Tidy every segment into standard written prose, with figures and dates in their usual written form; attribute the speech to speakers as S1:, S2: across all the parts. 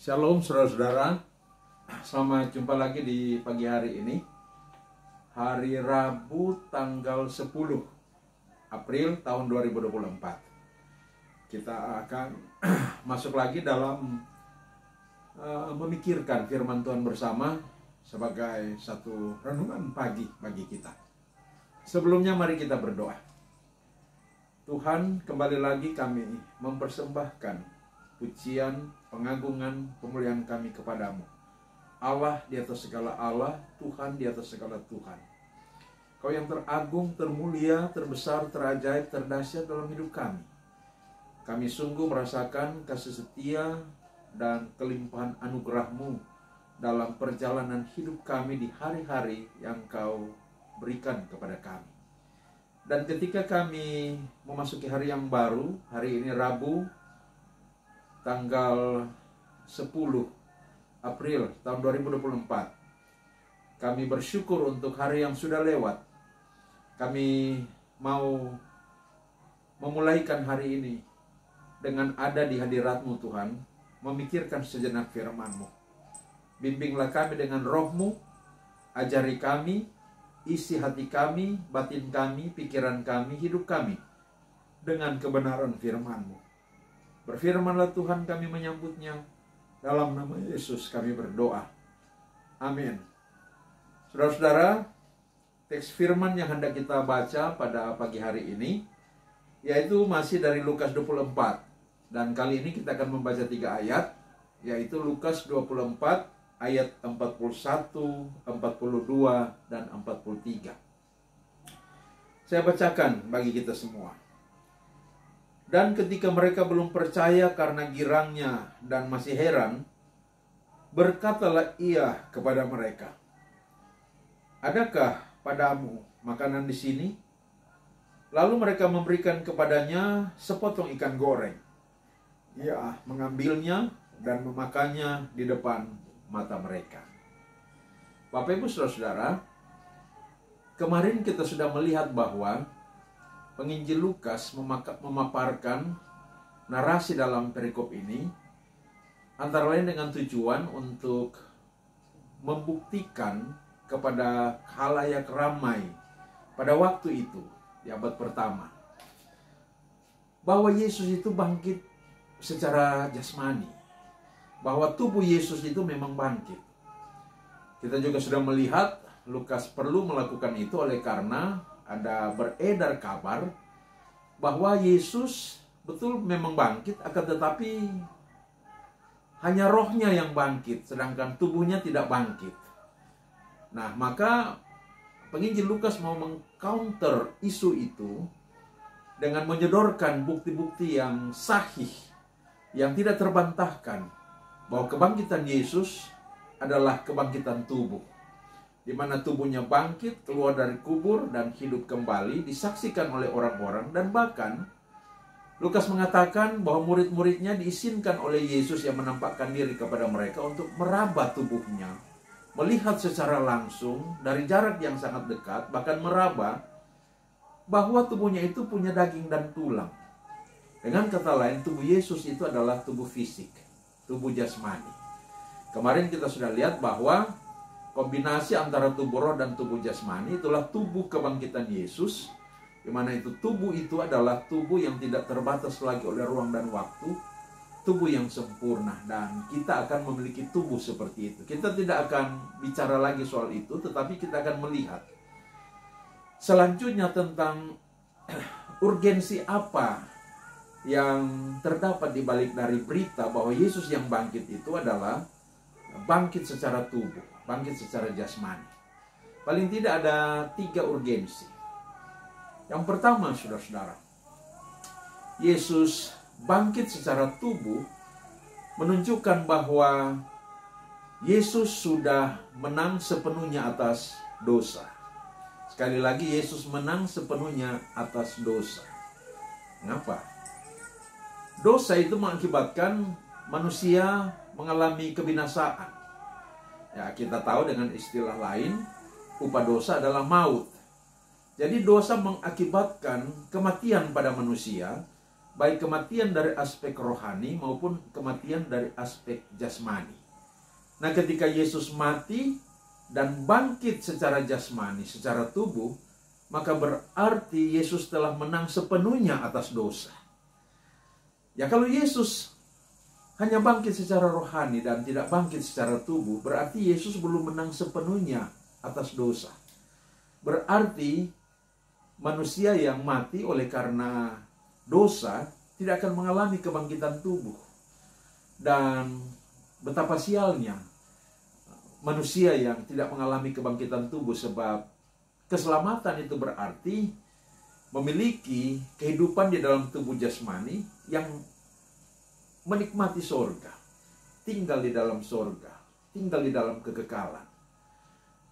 S1: Shalom saudara-saudara, selamat jumpa lagi di pagi hari ini. Hari Rabu tanggal 10 April tahun 2024. Kita akan masuk lagi dalam memikirkan firman Tuhan bersama sebagai satu renungan pagi bagi kita. Sebelumnya mari kita berdoa. Tuhan, kembali lagi kami mempersembahkan pujian, pengagungan, pemuliaan kami kepadamu. Allah di atas segala Allah, Tuhan di atas segala Tuhan. Kau yang teragung, termulia, terbesar, terajaib, terdahsyat dalam hidup kami. Kami sungguh merasakan kasih setia dan kelimpahan anugerah-Mu dalam perjalanan hidup kami di hari-hari yang Kau berikan kepada kami. Dan ketika kami memasuki hari yang baru, hari ini Rabu, tanggal 10 April tahun 2024. Kami bersyukur untuk hari yang sudah lewat. Kami mau memulaikan hari ini dengan ada di hadirat-Mu Tuhan, memikirkan sejenak firman-Mu. Bimbinglah kami dengan Roh-Mu, ajari kami, isi hati kami, batin kami, pikiran kami, hidup kami dengan kebenaran firman-Mu. Berfirmanlah Tuhan, kami menyambutnya. Dalam nama Yesus kami berdoa. Amin. Saudara-saudara, teks firman yang hendak kita baca pada pagi hari ini yaitu masih dari Lukas 24. Dan kali ini kita akan membaca 3 ayat, yaitu Lukas 24 ayat 41, 42, dan 43. Saya bacakan bagi kita semua. Dan ketika mereka belum percaya karena girangnya dan masih heran, berkatalah ia kepada mereka, "Adakah padamu makanan di sini?" Lalu mereka memberikan kepadanya sepotong ikan goreng. Ia mengambilnya dan memakannya di depan mata mereka. Bapak Ibu Saudara-saudara, kemarin kita sudah melihat bahwa penginjil Lukas memaparkan narasi dalam perikop ini antara lain dengan tujuan untuk membuktikan kepada khalayak ramai pada waktu itu di abad pertama bahwa Yesus itu bangkit secara jasmani, bahwa tubuh Yesus itu memang bangkit. Kita juga sudah melihat Lukas perlu melakukan itu oleh karena ada beredar kabar bahwa Yesus betul memang bangkit, akan tetapi hanya rohnya yang bangkit, sedangkan tubuhnya tidak bangkit. Nah, maka penginjil Lukas mau mengcounter isu itu dengan menyodorkan bukti-bukti yang sahih, yang tidak terbantahkan, bahwa kebangkitan Yesus adalah kebangkitan tubuh, di mana tubuhnya bangkit, keluar dari kubur, dan hidup kembali, disaksikan oleh orang-orang. Dan bahkan Lukas mengatakan bahwa murid-muridnya diizinkan oleh Yesus yang menampakkan diri kepada mereka untuk meraba tubuhnya, melihat secara langsung dari jarak yang sangat dekat, bahkan meraba bahwa tubuhnya itu punya daging dan tulang. Dengan kata lain, tubuh Yesus itu adalah tubuh fisik, tubuh jasmani. Kemarin kita sudah lihat bahwa kombinasi antara tubuh roh dan tubuh jasmani itulah tubuh kebangkitan Yesus, di mana itu tubuh itu adalah tubuh yang tidak terbatas lagi oleh ruang dan waktu, tubuh yang sempurna, dan kita akan memiliki tubuh seperti itu. Kita tidak akan bicara lagi soal itu, tetapi kita akan melihat selanjutnya tentang urgensi apa yang terdapat di balik dari berita bahwa Yesus yang bangkit itu adalah bangkit secara tubuh, bangkit secara jasmani. Paling tidak ada 3 urgensi. Yang pertama, saudara-saudara, Yesus bangkit secara tubuh menunjukkan bahwa Yesus sudah menang sepenuhnya atas dosa. Sekali lagi, Yesus menang sepenuhnya atas dosa. Mengapa? Dosa itu mengakibatkan manusia mengalami kebinasaan. Ya, kita tahu dengan istilah lain, upah dosa adalah maut. Jadi dosa mengakibatkan kematian pada manusia, baik kematian dari aspek rohani maupun kematian dari aspek jasmani. Nah, ketika Yesus mati dan bangkit secara jasmani, secara tubuh, maka berarti Yesus telah menang sepenuhnya atas dosa. Ya, kalau Yesus hanya bangkit secara rohani dan tidak bangkit secara tubuh, berarti Yesus belum menang sepenuhnya atas dosa. Berarti manusia yang mati oleh karena dosa tidak akan mengalami kebangkitan tubuh. Dan betapa sialnya manusia yang tidak mengalami kebangkitan tubuh, sebab keselamatan itu berarti memiliki kehidupan di dalam tubuh jasmani yang menikmati sorga, tinggal di dalam sorga, tinggal di dalam kekekalan.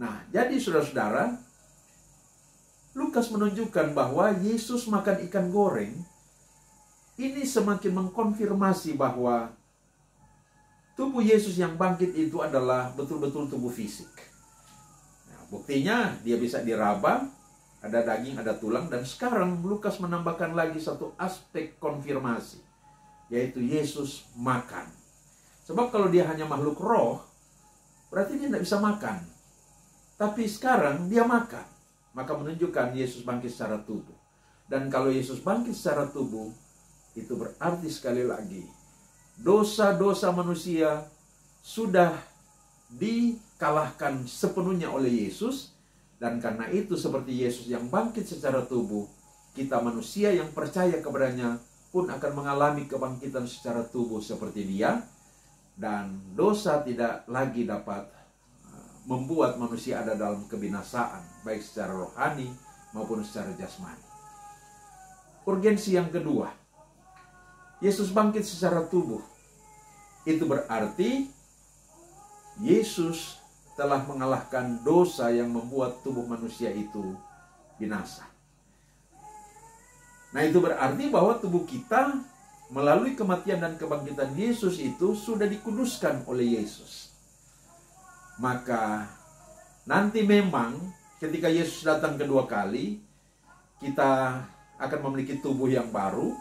S1: Nah, jadi saudara-saudara, Lukas menunjukkan bahwa Yesus makan ikan goreng ini semakin mengkonfirmasi bahwa tubuh Yesus yang bangkit itu adalah betul-betul tubuh fisik. Nah, buktinya dia bisa diraba, ada daging, ada tulang, dan sekarang Lukas menambahkan lagi satu aspek konfirmasi, yaitu Yesus makan. Sebab kalau dia hanya makhluk roh, berarti dia tidak bisa makan. Tapi sekarang dia makan, maka menunjukkan Yesus bangkit secara tubuh. Dan kalau Yesus bangkit secara tubuh, itu berarti sekali lagi dosa-dosa manusia sudah dikalahkan sepenuhnya oleh Yesus. Dan karena itu seperti Yesus yang bangkit secara tubuh, kita manusia yang percaya kepadanya pun akan mengalami kebangkitan secara tubuh seperti dia. Dan dosa tidak lagi dapat membuat manusia ada dalam kebinasaan, baik secara rohani maupun secara jasmani. Urgensi yang kedua, Yesus bangkit secara tubuh. Itu berarti Yesus telah mengalahkan dosa yang membuat tubuh manusia itu binasa. Nah, itu berarti bahwa tubuh kita melalui kematian dan kebangkitan Yesus itu sudah dikuduskan oleh Yesus. Maka nanti memang ketika Yesus datang kedua kali, kita akan memiliki tubuh yang baru,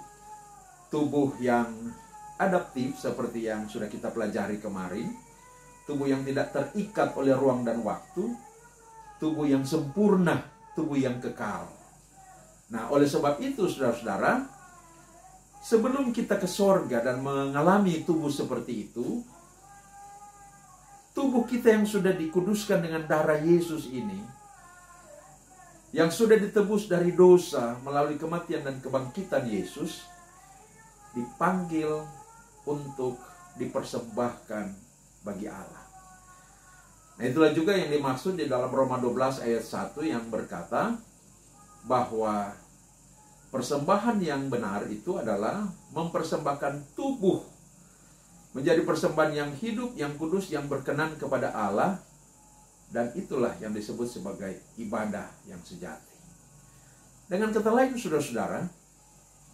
S1: tubuh yang adaptif seperti yang sudah kita pelajari kemarin, tubuh yang tidak terikat oleh ruang dan waktu, tubuh yang sempurna, tubuh yang kekal. Nah, oleh sebab itu saudara-saudara, sebelum kita ke sorga dan mengalami tubuh seperti itu, tubuh kita yang sudah dikuduskan dengan darah Yesus ini, yang sudah ditebus dari dosa melalui kematian dan kebangkitan Yesus, dipanggil untuk dipersembahkan bagi Allah. Nah, itulah juga yang dimaksud di dalam Roma 12 ayat 1 yang berkata bahwa persembahan yang benar itu adalah mempersembahkan tubuh menjadi persembahan yang hidup, yang kudus, yang berkenan kepada Allah. Dan itulah yang disebut sebagai ibadah yang sejati. Dengan kata lain, saudara-saudara,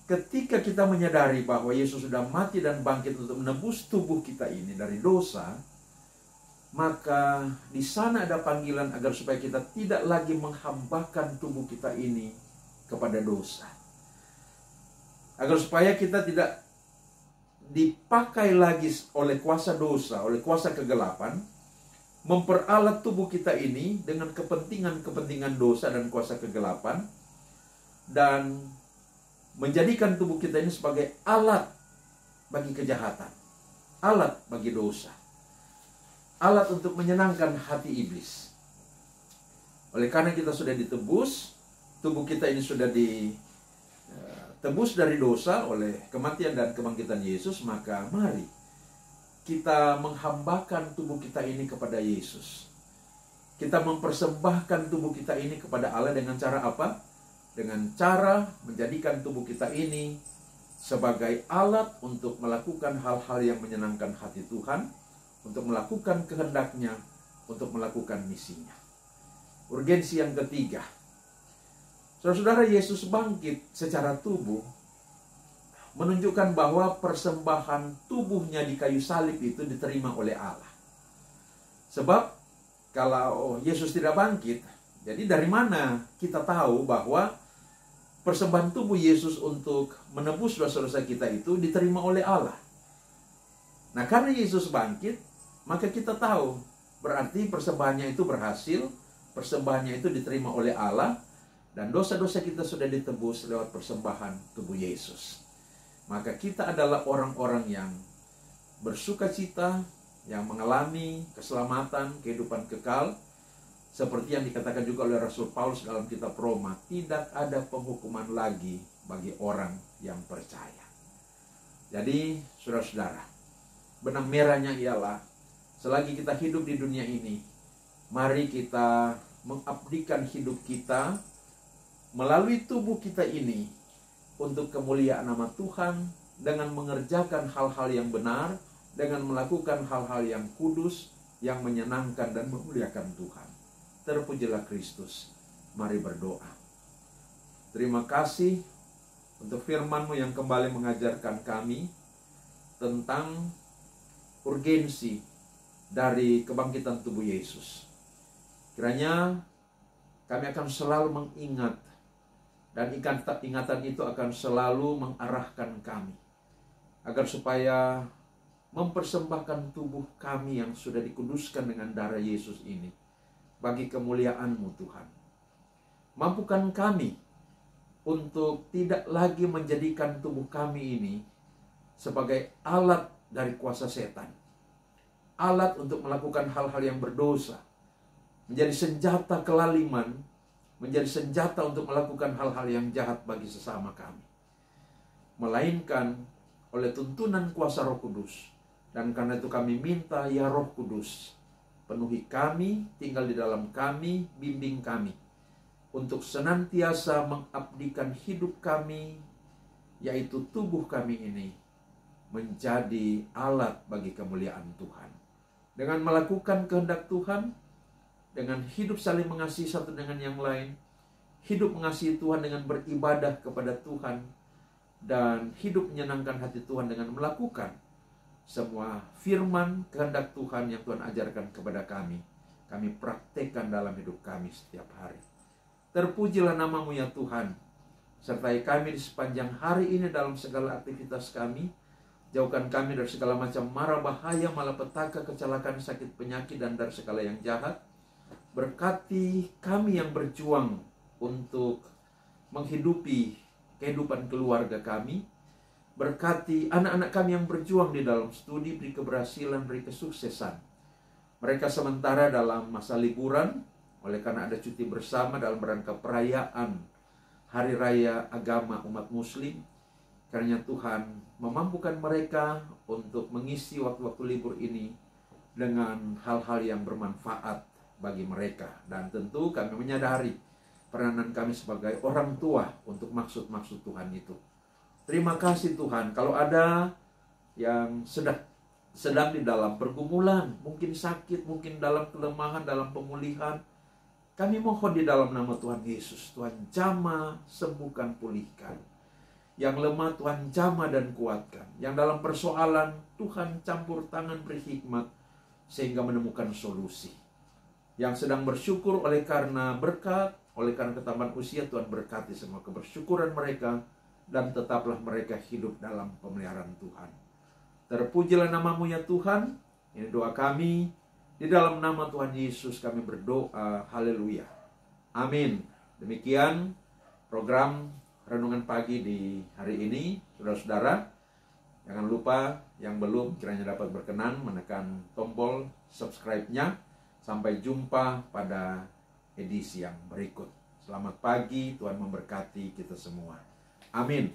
S1: ketika kita menyadari bahwa Yesus sudah mati dan bangkit untuk menebus tubuh kita ini dari dosa, maka di sana ada panggilan agar supaya kita tidak lagi menghambakan tubuh kita ini kepada dosa. Agar supaya kita tidak dipakai lagi oleh kuasa dosa, oleh kuasa kegelapan, memperalat tubuh kita ini dengan kepentingan-kepentingan dosa dan kuasa kegelapan, dan menjadikan tubuh kita ini sebagai alat bagi kejahatan, alat bagi dosa, alat untuk menyenangkan hati iblis. Oleh karena kita sudah ditebus, tubuh kita ini sudah ditebus dari dosa oleh kematian dan kebangkitan Yesus, maka mari kita menghambakan tubuh kita ini kepada Yesus. Kita mempersembahkan tubuh kita ini kepada Allah dengan cara apa? Dengan cara menjadikan tubuh kita ini sebagai alat untuk melakukan hal-hal yang menyenangkan hati Tuhan, untuk melakukan kehendaknya, untuk melakukan misinya. Urgensi yang ketiga, saudara-saudara, Yesus bangkit secara tubuh menunjukkan bahwa persembahan tubuhnya di kayu salib itu diterima oleh Allah. Sebab kalau Yesus tidak bangkit, jadi dari mana kita tahu bahwa persembahan tubuh Yesus untuk menebus dosa-dosa kita itu diterima oleh Allah. Nah, karena Yesus bangkit, maka kita tahu berarti persembahannya itu berhasil, persembahannya itu diterima oleh Allah, dan dosa-dosa kita sudah ditebus lewat persembahan tubuh Yesus. Maka kita adalah orang-orang yang bersuka cita, yang mengalami keselamatan, kehidupan kekal, seperti yang dikatakan juga oleh Rasul Paulus dalam kitab Roma, tidak ada penghukuman lagi bagi orang yang percaya. Jadi, saudara-saudara, benang merahnya ialah selagi kita hidup di dunia ini, mari kita mengabdikan hidup kita melalui tubuh kita ini untuk kemuliaan nama Tuhan, dengan mengerjakan hal-hal yang benar, dengan melakukan hal-hal yang kudus, yang menyenangkan dan memuliakan Tuhan. Terpujilah Kristus. Mari berdoa. Terima kasih untuk firman-Mu yang kembali mengajarkan kami tentang urgensi dari kebangkitan tubuh Yesus. Kiranya kami akan selalu mengingat, dan ingatan itu akan selalu mengarahkan kami agar supaya mempersembahkan tubuh kami yang sudah dikuduskan dengan darah Yesus ini bagi kemuliaan-Mu Tuhan. Mampukan kami untuk tidak lagi menjadikan tubuh kami ini sebagai alat dari kuasa setan, alat untuk melakukan hal-hal yang berdosa, menjadi senjata kelaliman, menjadi senjata untuk melakukan hal-hal yang jahat bagi sesama kami. Melainkan oleh tuntunan kuasa Roh Kudus. Dan karena itu kami minta, ya Roh Kudus, penuhi kami, tinggal di dalam kami, bimbing kami, untuk senantiasa mengabdikan hidup kami, yaitu tubuh kami ini, menjadi alat bagi kemuliaan Tuhan. Dengan melakukan kehendak Tuhan, dengan hidup saling mengasihi satu dengan yang lain, hidup mengasihi Tuhan dengan beribadah kepada Tuhan, dan hidup menyenangkan hati Tuhan dengan melakukan semua firman kehendak Tuhan yang Tuhan ajarkan kepada kami. Kami praktekkan dalam hidup kami setiap hari. Terpujilah nama-Mu ya Tuhan. Sertai kami di sepanjang hari ini dalam segala aktivitas kami. Jauhkan kami dari segala macam mara bahaya, malapetaka, kecelakaan, sakit, penyakit, dan dari segala yang jahat. Berkati kami yang berjuang untuk menghidupi kehidupan keluarga kami. Berkati anak-anak kami yang berjuang di dalam studi, beri keberhasilan, beri kesuksesan. Mereka sementara dalam masa liburan, oleh karena ada cuti bersama dalam rangka perayaan Hari Raya Agama Umat Muslim. Karena Tuhan memampukan mereka untuk mengisi waktu-waktu libur ini dengan hal-hal yang bermanfaat bagi mereka. Dan tentu kami menyadari peranan kami sebagai orang tua untuk maksud-maksud Tuhan itu. Terima kasih Tuhan. Kalau ada yang sedang di dalam pergumulan, mungkin sakit, mungkin dalam kelemahan, dalam pemulihan, kami mohon di dalam nama Tuhan Yesus, Tuhan jamah, sembuhkan, pulihkan. Yang lemah Tuhan jamah dan kuatkan. Yang dalam persoalan Tuhan campur tangan, beri hikmat sehingga menemukan solusi. Yang sedang bersyukur oleh karena berkat, oleh karena ketambahan usia, Tuhan berkati semua kebersyukuran mereka, dan tetaplah mereka hidup dalam pemeliharaan Tuhan. Terpujilah nama-Mu ya Tuhan. Ini doa kami. Di dalam nama Tuhan Yesus kami berdoa. Haleluya. Amin. Demikian program Renungan Pagi di hari ini. Saudara-saudara, jangan lupa yang belum kiranya dapat berkenan menekan tombol subscribe-nya. Sampai jumpa pada edisi yang berikut. Selamat pagi, Tuhan memberkati kita semua. Amin.